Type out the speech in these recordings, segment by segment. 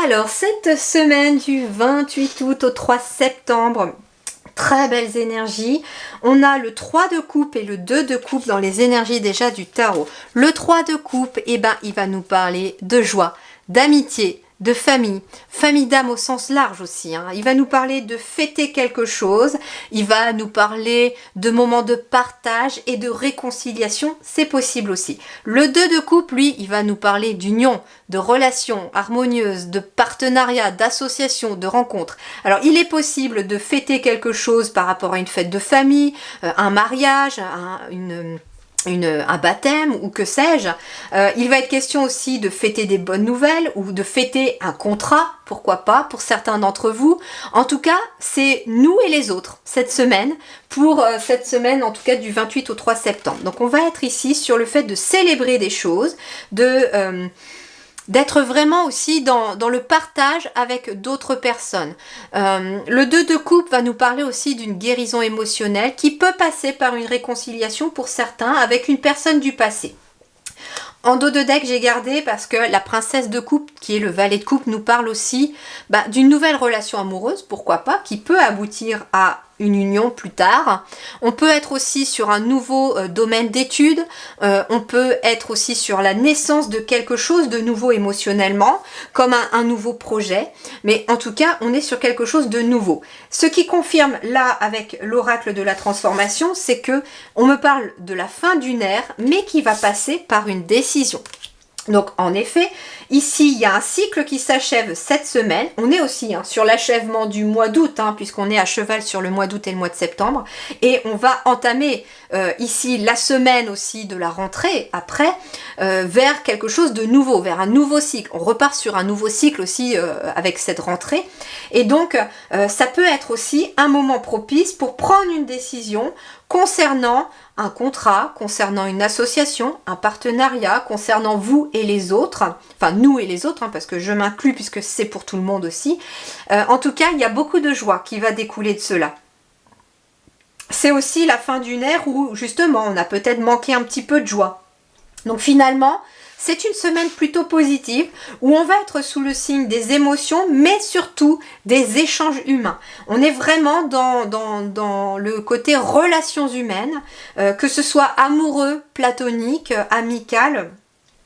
Alors, cette semaine du 28 août au 3 septembre, très belles énergies. On a le 3 de coupe et le 2 de coupe dans les énergies déjà du tarot. Le 3 de coupe, il va nous parler de joie, d'amitié, de famille, famille d'âme au sens large aussi. Il va nous parler de fêter quelque chose, il va nous parler de moments de partage et de réconciliation, c'est possible aussi. Le 2 de coupe, lui, il va nous parler d'union, de relations harmonieuses, de partenariat, d'association, de rencontres. Alors, il est possible de fêter quelque chose par rapport à une fête de famille, un mariage, un baptême ou que sais-je. Il va être question aussi de fêter des bonnes nouvelles ou de fêter un contrat, pourquoi pas, pour certains d'entre vous. En tout cas, c'est nous et les autres cette semaine, pour cette semaine en tout cas du 28 au 3 septembre. Donc on va être ici sur le fait de célébrer des choses, d'être vraiment aussi dans le partage avec d'autres personnes. Le 2 de coupe va nous parler aussi d'une guérison émotionnelle qui peut passer par une réconciliation pour certains avec une personne du passé. En dos de deck, j'ai gardé parce que la princesse de coupe, qui est le valet de coupe, nous parle aussi d'une nouvelle relation amoureuse, pourquoi pas, qui peut aboutir à une union plus tard. On peut être aussi sur un nouveau domaine d'études, on peut être aussi sur la naissance de quelque chose de nouveau émotionnellement, comme un nouveau projet, mais en tout cas, on est sur quelque chose de nouveau. Ce qui confirme là, avec l'oracle de la transformation, c'est que on me parle de la fin d'une ère, mais qui va passer par une décision. Donc en effet, ici il y a un cycle qui s'achève cette semaine. On est aussi sur l'achèvement du mois d'août, puisqu'on est à cheval sur le mois d'août et le mois de septembre. Et on va entamer ici la semaine aussi de la rentrée après, vers quelque chose de nouveau, vers un nouveau cycle. On repart sur un nouveau cycle aussi avec cette rentrée. Et donc ça peut être aussi un moment propice pour prendre une décision concernant un contrat, concernant une association, un partenariat, concernant vous et les autres, enfin nous et les autres, parce que je m'inclus puisque c'est pour tout le monde aussi. En tout cas, il y a beaucoup de joie qui va découler de cela. C'est aussi la fin d'une ère où justement on a peut-être manqué un petit peu de joie. Donc finalement, c'est une semaine plutôt positive où on va être sous le signe des émotions, mais surtout des échanges humains. On est vraiment dans le côté relations humaines, que ce soit amoureux, platonique, amical.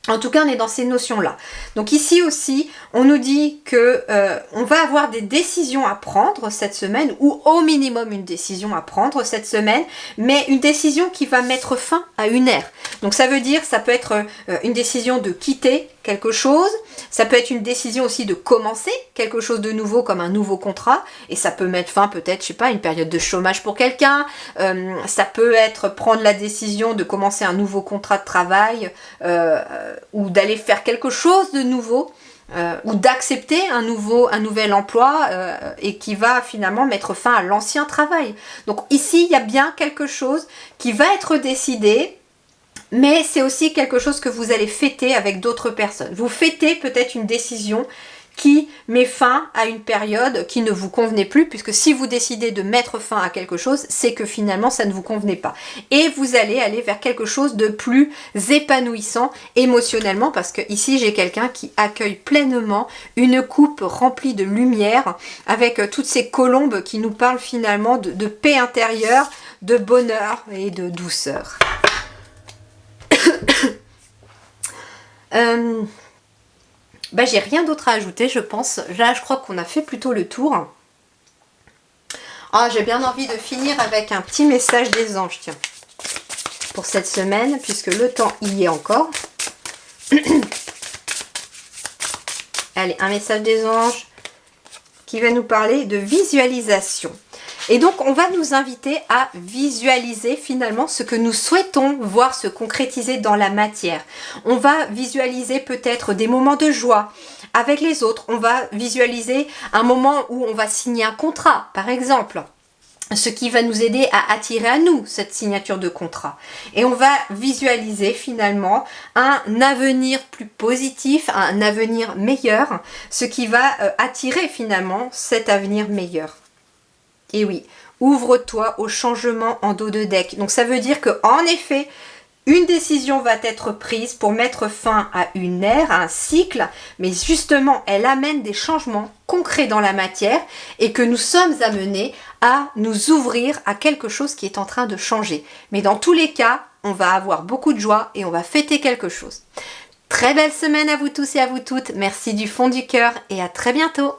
En tout cas, on est dans ces notions-là. Donc ici aussi, on nous dit que on va avoir des décisions à prendre cette semaine, ou au minimum une décision à prendre cette semaine, mais une décision qui va mettre fin à une ère. Donc ça veut dire, ça peut être une décision de quitter quelque chose, ça peut être une décision aussi de commencer quelque chose de nouveau comme un nouveau contrat, et ça peut mettre fin peut-être, je sais pas, une période de chômage pour quelqu'un, ça peut être prendre la décision de commencer un nouveau contrat de travail, ou d'aller faire quelque chose de nouveau, ou d'accepter un nouvel emploi et qui va finalement mettre fin à l'ancien travail. Donc ici, il y a bien quelque chose qui va être décidé, mais c'est aussi quelque chose que vous allez fêter avec d'autres personnes. Vous fêtez peut-être une décision qui met fin à une période qui ne vous convenait plus, puisque si vous décidez de mettre fin à quelque chose, c'est que finalement ça ne vous convenait pas. Et vous allez aller vers quelque chose de plus épanouissant émotionnellement, parce que ici j'ai quelqu'un qui accueille pleinement une coupe remplie de lumière, avec toutes ces colombes qui nous parlent finalement de paix intérieure, de bonheur et de douceur. J'ai rien d'autre à ajouter, je pense. Là, je crois qu'on a fait plutôt le tour. J'ai bien envie de finir avec un petit message des anges, tiens, pour cette semaine, puisque le temps y est encore. Allez, un message des anges qui va nous parler de visualisation. Et donc, on va nous inviter à visualiser finalement ce que nous souhaitons voir se concrétiser dans la matière. On va visualiser peut-être des moments de joie avec les autres. On va visualiser un moment où on va signer un contrat, par exemple. Ce qui va nous aider à attirer à nous cette signature de contrat. Et on va visualiser finalement un avenir plus positif, un avenir meilleur, ce qui va attirer finalement cet avenir meilleur. Et oui, ouvre-toi au changement en dos de deck. Donc ça veut dire que en effet, Une décision va être prise pour mettre fin à une ère, à un cycle, mais justement, elle amène des changements concrets dans la matière et que nous sommes amenés à nous ouvrir à quelque chose qui est en train de changer. Mais dans tous les cas, on va avoir beaucoup de joie et on va fêter quelque chose. Très belle semaine à vous tous et à vous toutes. Merci du fond du cœur et à très bientôt.